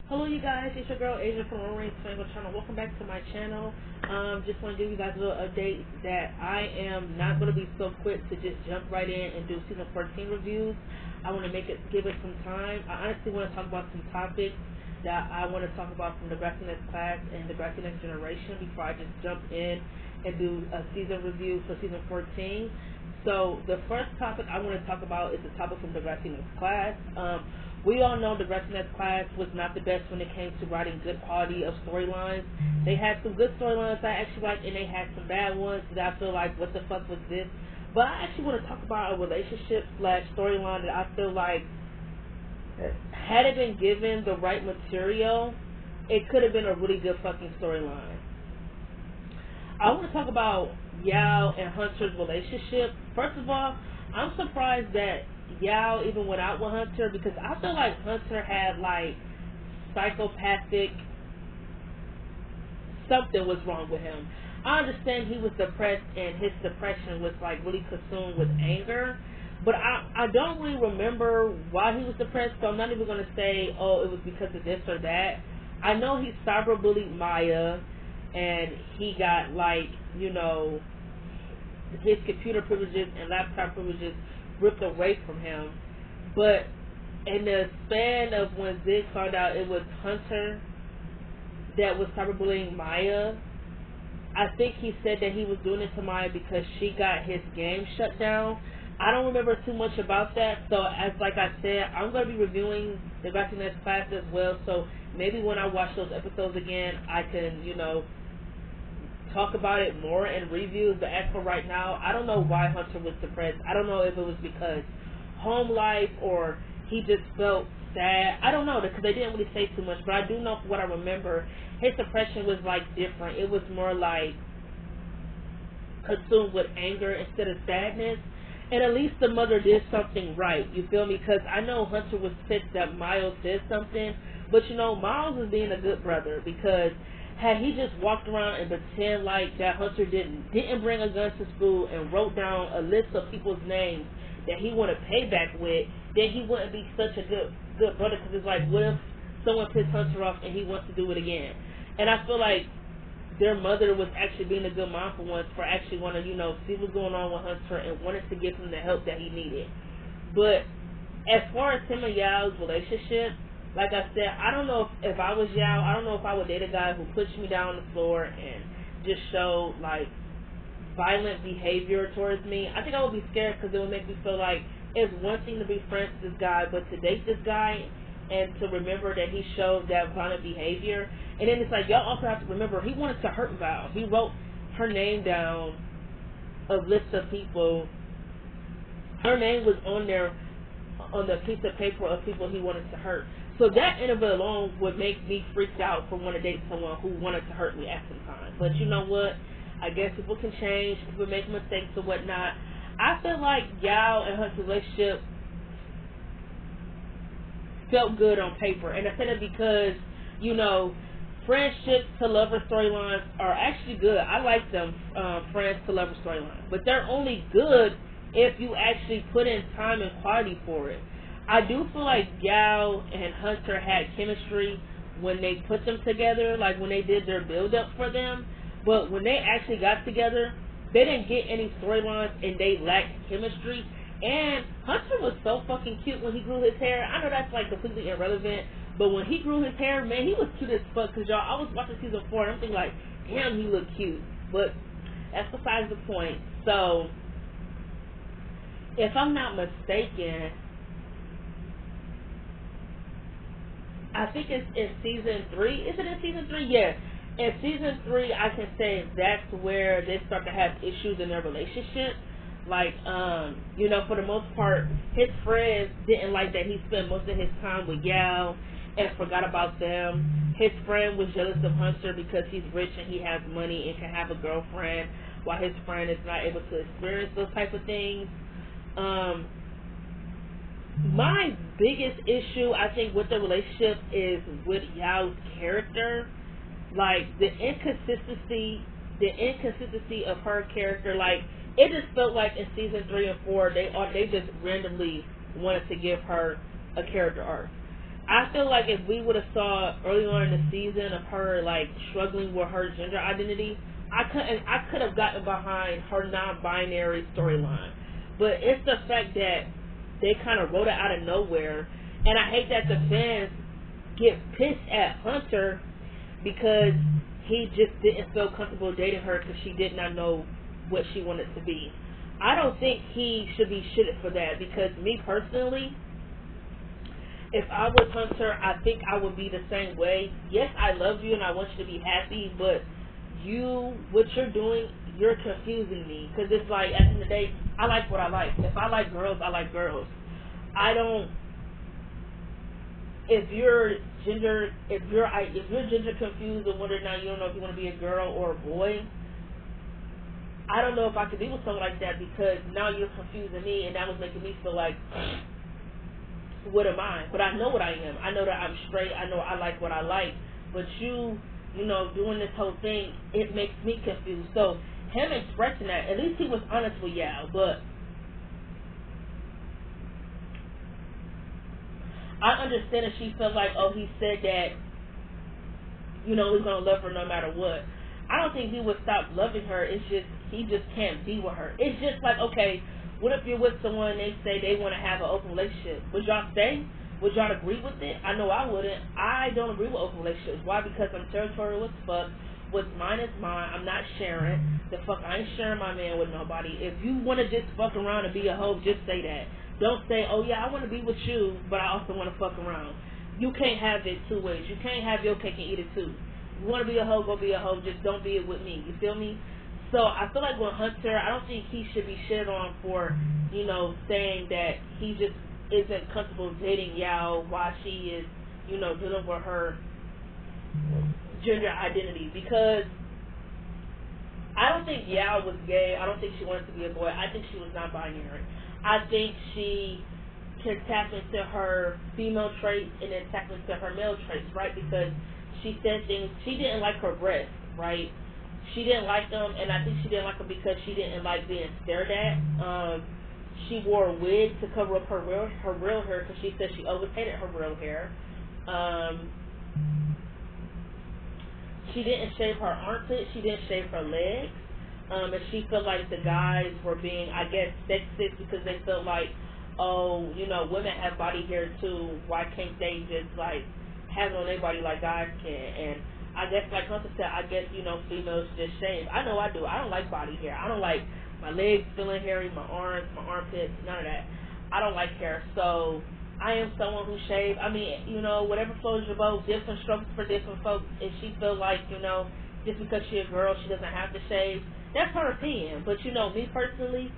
Hello, you guys. It's your girl Asia from Rant channel. Welcome back to my channel. Just want to give you guys a little update that I am not going to be so quick to just jump right in and do season 14 reviews. I want to give it some time. I honestly want to talk about some topics that I want to talk about from the Graphic Next class and the Graphic Next generation before I just jump in and do a season review for season 14. So the first topic I want to talk about is the topic from the Graphic Next class. We all know the Graphic Next class was not the best when it came to writing good quality of storylines. They had some good storylines I actually liked, and they had some bad ones that I feel like, what the fuck was this? But I actually want to talk about a relationship slash storyline that I feel like, had it been given the right material, it could have been a really good fucking storyline. I want to talk about Yael and Hunter's relationship. First of all, I'm surprised that Yael even went out with Hunter, because I feel like Hunter had like psychopathic, something was wrong with him. I understand he was depressed and his depression was like really consumed with anger, but I don't really remember why he was depressed, so I'm not even going to say, oh, it was because of this or that. I know he cyberbullied Maya, and he got like, you know, his computer privileges and laptop privileges ripped away from him. But in the span of when Zig found out it was Hunter that was cyberbullying Maya, I think he said that he was doing it to Maya because she got his game shut down. I don't remember too much about that, so as like I said, I'm going to be reviewing the Graphic Next class as well, so maybe when I watch those episodes again, I can, you know, talk about it more in reviews. But as for right now, I don't know why Hunter was depressed. I don't know if it was because home life or he just felt sad. I don't know, because they didn't really say too much, but I do know from what I remember, his depression was like different. It was more like consumed with anger instead of sadness. And at least the mother did something right, you feel me? Because I know Hunter was pissed that Miles did something, but you know, Miles is being a good brother, because had he just walked around and pretend like that Hunter didn't bring a gun to school and wrote down a list of people's names that he wanted payback with, then he wouldn't be such a good brother. Because it's like, what if someone pissed Hunter off and he wants to do it again? And I feel like their mother was actually being a good mom for once, for actually wanting to, you know, see what's going on with Hunter and wanted to give him the help that he needed. But as far as him and Yael's relationship, like I said, I don't know if I was Yael, I don't know if I would date a guy who pushed me down on the floor and just showed like violent behavior towards me. I think I would be scared, because it would make me feel like it's one thing to be friends with this guy, but to date this guy and to remember that he showed that violent behavior. And then it's like, y'all also have to remember, he wanted to hurt Val. He wrote her name down, a list of people. Her name was on there, on the piece of paper of people he wanted to hurt. So that in and of alone would make me freaked out for wanting to date someone who wanted to hurt me at some time. But you know what? I guess people can change, people make mistakes or whatnot. I feel like Yael and her relationship felt good on paper. And I said it because, you know, friendships to lover storylines are actually good. I like them, friends to lover storylines. But they're only good if you actually put in time and quality for it. I do feel like Yael and Hunter had chemistry when they put them together, like when they did their build-up for them. But when they actually got together, they didn't get any storylines and they lacked chemistry. And Hunter was so fucking cute when he grew his hair. I know that's like completely irrelevant, but when he grew his hair, man, he was cute as fuck. Because y'all, I was watching season 4 and I'm thinking like, damn, he looked cute. But that's besides the point. So, if I'm not mistaken, I think it's in season 3. Is it in season 3? Yeah. In season 3, I can say that's where they start to have issues in their relationship. Like, you know, for the most part, his friends didn't like that he spent most of his time with Yael and forgot about them. His friend was jealous of Hunter because he's rich and he has money and can have a girlfriend, while his friend is not able to experience those type of things. My biggest issue, I think, with the relationship is with Yael's character. Like, the inconsistency of her character. Like, it just felt like in season 3 and 4, they just randomly wanted to give her a character arc. I feel like if we would have saw early on in the season of her like struggling with her gender identity, I could have gotten behind her non-binary storyline. But it's the fact that they kind of wrote it out of nowhere, and I hate that the fans get pissed at Hunter because he just didn't feel comfortable dating her because she did not know what she wanted to be. I don't think he should be shitted for that, because me personally, if I was Hunter, I think I would be the same way. Yes, I love you and I want you to be happy, but what you're doing, you're confusing me. Because it's like, at the end of the day, I like what I like. If I like girls, I like girls. I don't. If you're gender confused and whether or not you don't know if you want to be a girl or a boy, I don't know if I could be with someone like that, because now you're confusing me, and that was making me feel like, what am I? But I know what I am. I know that I'm straight. I know I like what I like. But doing this whole thing, it makes me confused. So him expressing that, at least he was honest with Yael. But I understand that she felt like, oh, he said that, he's gonna love her no matter what. I don't think he would stop loving her. It's just he just can't be with her. It's just like, okay, what if you're with someone and they say they want to have an open relationship? Would y'all stay? Would y'all agree with it? I know I wouldn't. I don't agree with open relationships. Why? Because I'm territorial as fuck. What's mine is mine. I'm not sharing. I ain't sharing my man with nobody. If you want to just fuck around and be a hoe, just say that. Don't say, oh yeah, I want to be with you, but I also want to fuck around. You can't have it two ways. You can't have your cake and eat it too. You want to be a hoe, go be a hoe. Just don't be it with me. You feel me? So I feel like with Hunter, I don't think he should be shit on for, saying that he just isn't comfortable dating Yael while she is, dealing with her gender identity. Because I don't think Yael was gay. I don't think she wanted to be a boy. I think she was non-binary. I think she can tap into her female traits and then tap into her male traits, right? Because she said things. She didn't like her breasts, right? She didn't like them, and I think she didn't like them because she didn't like being stared at. She wore a wig to cover up her real hair because she said she always hated her real hair. She didn't shave her armpits. She didn't shave her legs. And she felt like the guys were being, I guess, sexist because they felt like, oh, women have body hair too. Why can't they just, have it on their body like guys can? And I guess, like Hunter said, females just shave. I know I do. I don't like body hair. I don't like my legs feeling hairy, my arms, my armpits, none of that. I don't like hair. So I am someone who shaves. I mean, whatever floats your boat, different strokes for different folks. If she feel like, just because she's a girl, she doesn't have to shave, that's her opinion. But, me personally,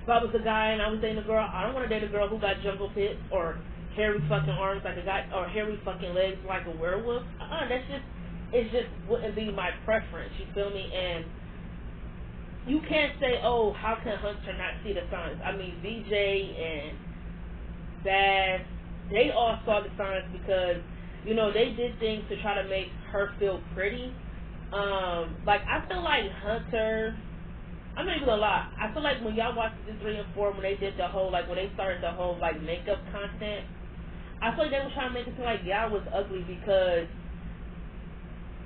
if I was a guy and I was dating a girl, I don't want to date a girl who got jungle pits or hairy fucking arms like a guy, or hairy fucking legs like a werewolf. It just wouldn't be my preference, you feel me? And you can't say, oh, how can Hunter not see the signs? I mean, VJ and Bass, they all saw the signs because, they did things to try to make her feel pretty. I feel like Hunter, I'm not even gonna lie, I feel like when y'all watched season 3 and 4, when they did the whole, when they started the whole, makeup content, I feel like they were trying to make it seem like Yael was ugly because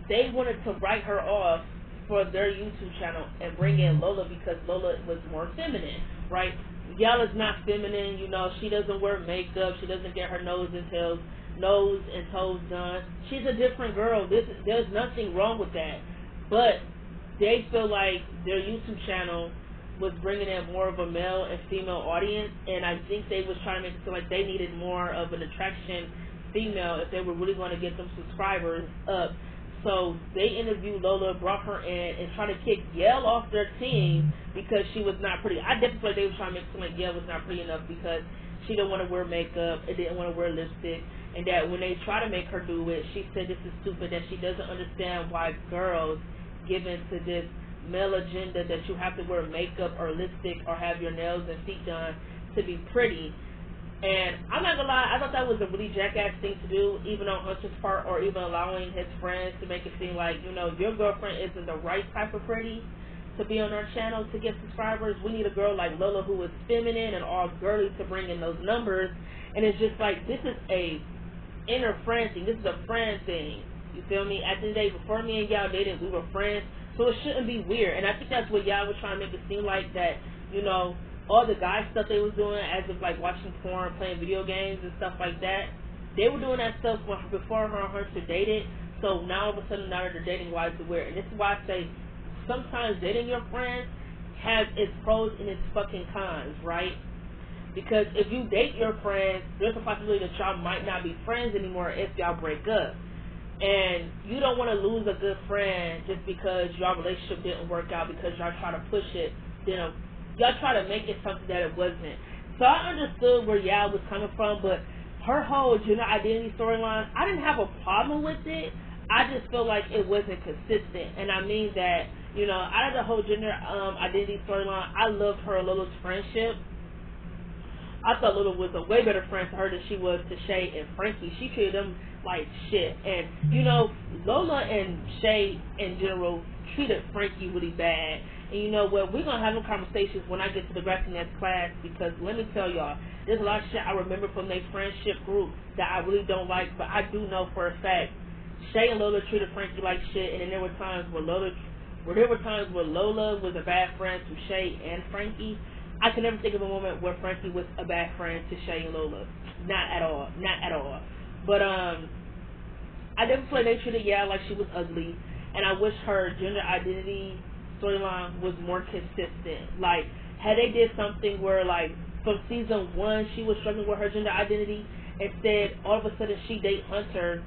they wanted to write her off for their YouTube channel and bring in Lola because Lola was more feminine, right? Yael is not feminine, she doesn't wear makeup, she doesn't get her nose and toes done. She's a different girl. There's nothing wrong with that. But they feel like their YouTube channel was bringing in more of a male and female audience, and I think they was trying to make it feel like they needed more of an attraction female if they were really going to get them subscribers up. So they interviewed Lola, brought her in, and tried to kick Yael off their team because she was not pretty. I definitely feel like they were trying to make it seem like Yael was not pretty enough because she didn't want to wear makeup and didn't want to wear lipstick, and that when they try to make her do it, she said this is stupid, that she doesn't understand why girls give into this male agenda that you have to wear makeup or lipstick or have your nails and feet done to be pretty. And I'm not gonna lie, I thought that was a really jackass thing to do, even on Hunter's part, or even allowing his friends to make it seem like, your girlfriend isn't the right type of pretty to be on our channel to get subscribers. We need a girl like Lola who is feminine and all girly to bring in those numbers. And it's just like, this is a inner friend thing. This is a friend thing. You feel me? At the end of the day, before me and y'all dated, we were friends, so it shouldn't be weird. And I think that's what y'all was trying to make it seem like, that, you know, all the guy stuff they was doing, as of like watching porn, playing video games and stuff like that, they were doing that stuff before her and Hunter dated. So now all of a sudden, now that they're dating, why is it weird? And this is why I say sometimes dating your friends has its pros and its fucking cons, right? Because if you date your friends, there's a possibility that y'all might not be friends anymore if y'all break up. And you don't want to lose a good friend just because y'all relationship didn't work out, because y'all try to push it, you know, y'all try to make it something that it wasn't. So I understood where Yael was coming from, but her whole gender identity storyline, I didn't have a problem with it. I just feel like it wasn't consistent. And I mean that, you know, out of the whole gender identity storyline, I loved her and Lola's friendship. I thought Lola was a way better friend to her than she was to Shay and Frankie. She treated them like shit. And, you know, Lola and Shay in general treated Frankie really bad. And you know what? We're going to have some conversations when I get to the Grassy Next class, because let me tell y'all, there's a lot of shit I remember from their friendship group that I really don't like, but I do know for a fact Shay and Lola treated Frankie like shit, and then there were times where Lola was a bad friend to Shay and Frankie. I can never think of a moment where Frankie was a bad friend to Shay and Lola. Not at all. Not at all. But I never feel like they treated Yael like she was ugly, and I wish her gender identity storyline was more consistent. Like, had they did something where, like, from season 1 she was struggling with her gender identity, instead all of a sudden she date Hunter,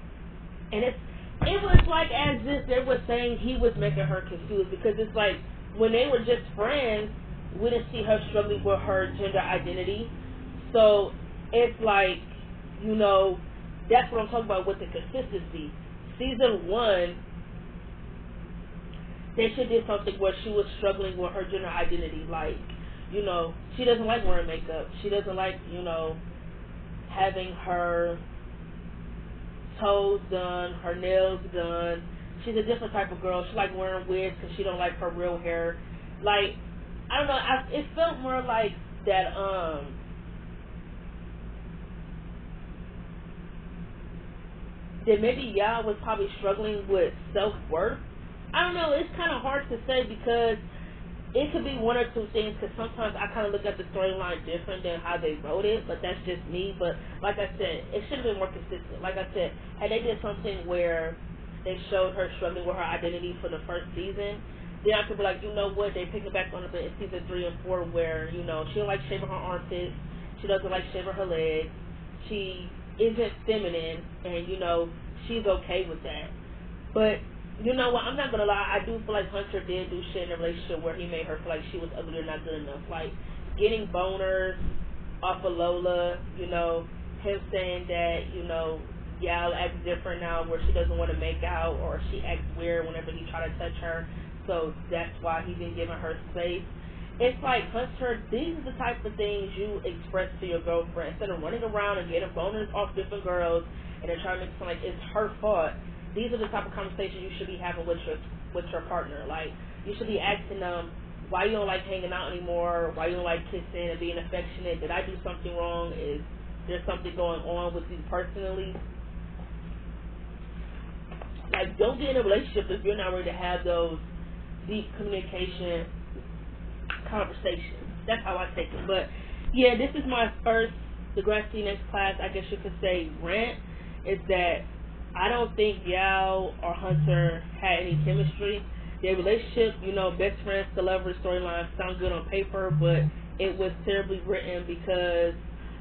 and it was like as if they were saying he was making her confused, because it's like when they were just friends, we didn't see her struggling with her gender identity. So it's like, you know, that's what I'm talking about with the consistency. Season 1, they should do something where she was struggling with her gender identity. Like, you know, she doesn't like wearing makeup. She doesn't like, you know, having her toes done, her nails done. She's a different type of girl. She like wearing wigs because she don't like her real hair. Like, I don't know, it felt more like that, that maybe Yael was probably struggling with self-worth. I don't know, it's kind of hard to say, because it could be one or two things, because sometimes I kind of look at the storyline different than how they wrote it, but that's just me. But like I said, it should have been more consistent. Like I said, had they did something where they showed her struggling with her identity for the first season, then I could be like, you know what, they pick it back on a bit in season 3 and 4, where, you know, she don't like shaving her armpits, she doesn't like shaving her legs, she isn't feminine, and, you know, she's okay with that. But, you know what, I'm not gonna lie, I do feel like Hunter did do shit in a relationship where he made her feel like she was ugly or not good enough. Like, getting boners off of Lola, you know, him saying that, you know, Yael acts different now where she doesn't want to make out, or she acts weird whenever he try to touch her, so that's why he been giving her space. It's like, Hunter, these are the type of things you express to your girlfriend. Instead of running around and getting boners off different girls and then trying to make it sound like it's her fault, these are the type of conversations you should be having with your partner. Like, you should be asking them, why you don't like hanging out anymore, why you don't like kissing and being affectionate, did I do something wrong, is there something going on with you personally? Like, don't get in a relationship if you're not ready to have those deep communication conversations. That's how I take it. But yeah, this is my first Degrassi Next class, I guess you could say, rant, is that I don't think Yael or Hunter had any chemistry. Their relationship, you know, best friends to lovers storyline sound good on paper, but it was terribly written, because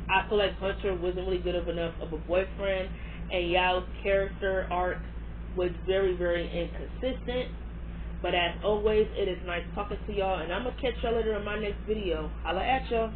I feel like Hunter wasn't really good enough of a boyfriend, and Yael's character arc was very, very inconsistent. But as always, it is nice talking to y'all, and I'm going to catch y'all later in my next video. Holla at y'all.